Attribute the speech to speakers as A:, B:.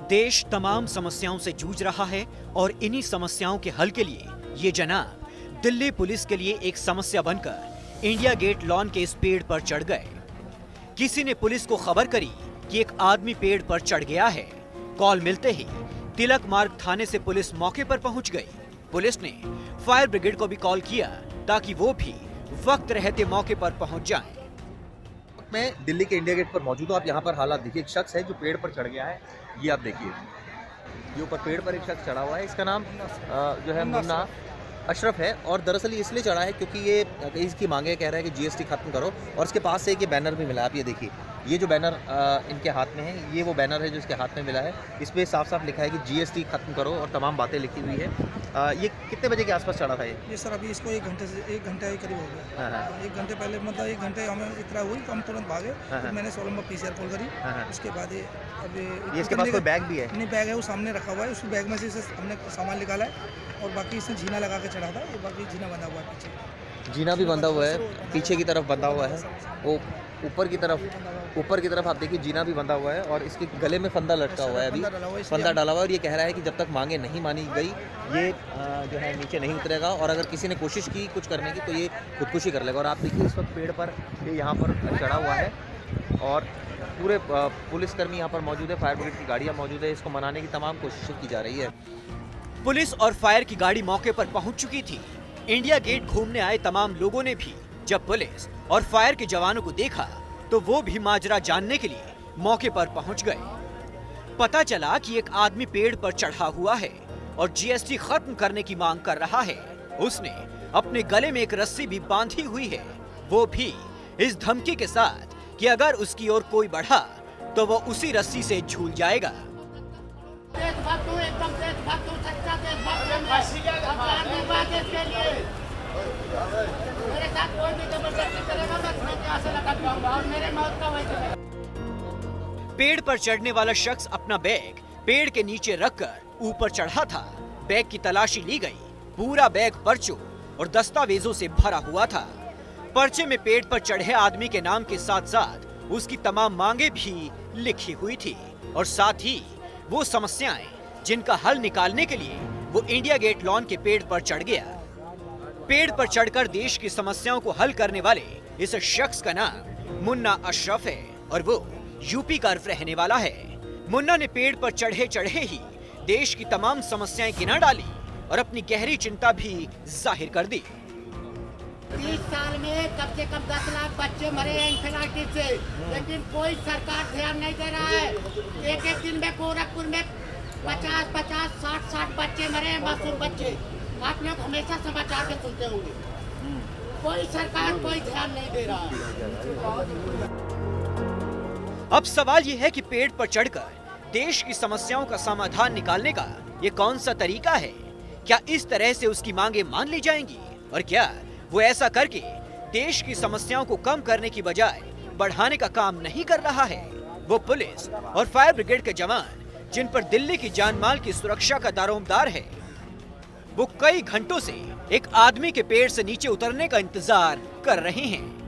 A: देश तमाम समस्याओं से जूझ रहा है और इन्हीं समस्याओं के हल के लिए ये जनाब दिल्ली पुलिस के लिए एक समस्या बनकर इंडिया गेट लॉन के इस पेड़ पर चढ़ गए। किसी ने पुलिस को खबर करी कि एक आदमी पेड़ पर चढ़ गया है। कॉल मिलते ही तिलक मार्ग थाने से पुलिस मौके पर पहुंच गई। पुलिस ने फायर ब्रिगेड को भी कॉल किया ताकि वो भी वक्त रहते मौके पर पहुंच जाएं।
B: मैं दिल्ली के इंडिया गेट पर मौजूद हूँ। आप यहाँ पर हालात देखिए, एक शख्स है जो पेड़ पर चढ़ गया है। ये आप देखिए, ये ऊपर पेड़ पर एक शख्स चढ़ा हुआ है। इसका नाम जो है मुन्ना अशरफ है और दरअसल ये इसलिए चढ़ा है क्योंकि ये इसकी मांगे कह रहा है कि जीएसटी खत्म करो और इसके पास से एक ये बैनर भी मिला। आप ये देखिए, ये जो बैनर इनके हाथ में है, ये वो बैनर है जो इसके हाथ में मिला है। इस पर साफ साफ लिखा है कि जीएसटी खत्म करो और तमाम बातें लिखी हुई है। ये कितने बजे के आसपास चढ़ा था ये?
C: सर अभी इसको 1 घंटे के करीब हो गया।
B: हाँ।
C: 1 घंटे पहले, मतलब 1 घंटे हमें इतना हुई तो हम तुरंत भागे। तो मैंने 16 नंबर PCR कॉल करी। उसके बाद
B: ये इसके पास कोई बैग भी है?
C: नहीं, बैग है, वो सामने रखा हुआ है। उस बैग में से हमने सामान निकाला है और बाकी इसने जीना लगा के चढ़ा था। ये बाकी जीना बंधा हुआ है पीछे।
B: जीना भी बंधा हुआ है, पीछे की तरफ बंधा हुआ है। वो ऊपर की तरफ आप देखिए जीना भी बंधा हुआ है और इसके गले में फंदा लटका हुआ है। अभी फंदा डाला हुआ है और ये कह रहा है कि जब तक मांगे नहीं मानी गई ये जो है नीचे नहीं उतरेगा और अगर किसी ने कोशिश की कुछ करने की तो ये खुदकुशी कर लेगा। और आप देखिए इस वक्त पेड़ पर ये यहाँ पर चढ़ा हुआ है और पूरे पुलिसकर्मी यहाँ पर मौजूद है, फायर ब्रिगेड की गाड़ियाँ मौजूद है। इसको मनाने की तमाम कोशिशें की जा रही है।
A: पुलिस और फायर की गाड़ी मौके पर पहुंच चुकी थी। इंडिया गेट घूमने आए तमाम लोगों ने भी जब पुलिस और फायर के जवानों को देखा तो वो भी माजरा जानने के लिए मौके पर पहुंच गए। पता चला कि एक आदमी पेड़ पर चढ़ा हुआ है और जीएसटी खत्म करने की मांग कर रहा है। उसने अपने गले में एक रस्सी भी बांधी हुई है, वो भी इस धमकी के साथ कि अगर उसकी ओर कोई बढ़ा तो वो उसी रस्सी से झूल जाएगा। पेड़ पर चढ़ने वाला शख्स अपना बैग पेड़ के नीचे रखकर ऊपर चढ़ा था। बैग की तलाशी ली गई। पूरा बैग पर्चों और दस्तावेजों से भरा हुआ था। पर्चे में पेड़ पर चढ़े आदमी के नाम के साथ साथ उसकी तमाम मांगे भी लिखी हुई थी और साथ ही वो समस्याएं जिनका हल निकालने के लिए वो इंडिया गेट लॉन के पेड़ पर चढ़ गया। पेड़ पर चढ़कर देश की समस्याओं को हल करने वाले इस शख्स का नाम मुन्ना अशरफ है और वो यूपी का रहने वाला है। मुन्ना ने पेड़ पर चढ़े चढ़े ही देश की तमाम समस्याएं गिना डाली और अपनी गहरी चिंता भी जाहिर कर दी।
D: 30 साल में कम से कम 10 लाख बच्चे मरे हैं इंफेलाइटिस से, लेकिन कोई सरकार ध्यान नहीं दे रहा है। एक दिन में गोरखपुर में 50, 60 बच्चे मरे हैं, मासूम बच्चे। आप लोग हमेशा समाचार में सुनते होंगे। कोई सरकार कोई ध्यान नहीं दे रहा।
A: अब सवाल ये है कि पेड़ पर चढ़कर देश की समस्याओं का समाधान निकालने का ये कौन सा तरीका है? क्या इस तरह से उसकी मांगे मान ली जाएंगी और क्या वो ऐसा करके देश की समस्याओं को कम करने की बजाय बढ़ाने का काम नहीं कर रहा है? वो पुलिस और फायर ब्रिगेड के जवान जिन पर दिल्ली की जानमाल की सुरक्षा का दारोमदार है, वो कई घंटों से एक आदमी के पेड़ से नीचे उतरने का इंतजार कर रहे हैं।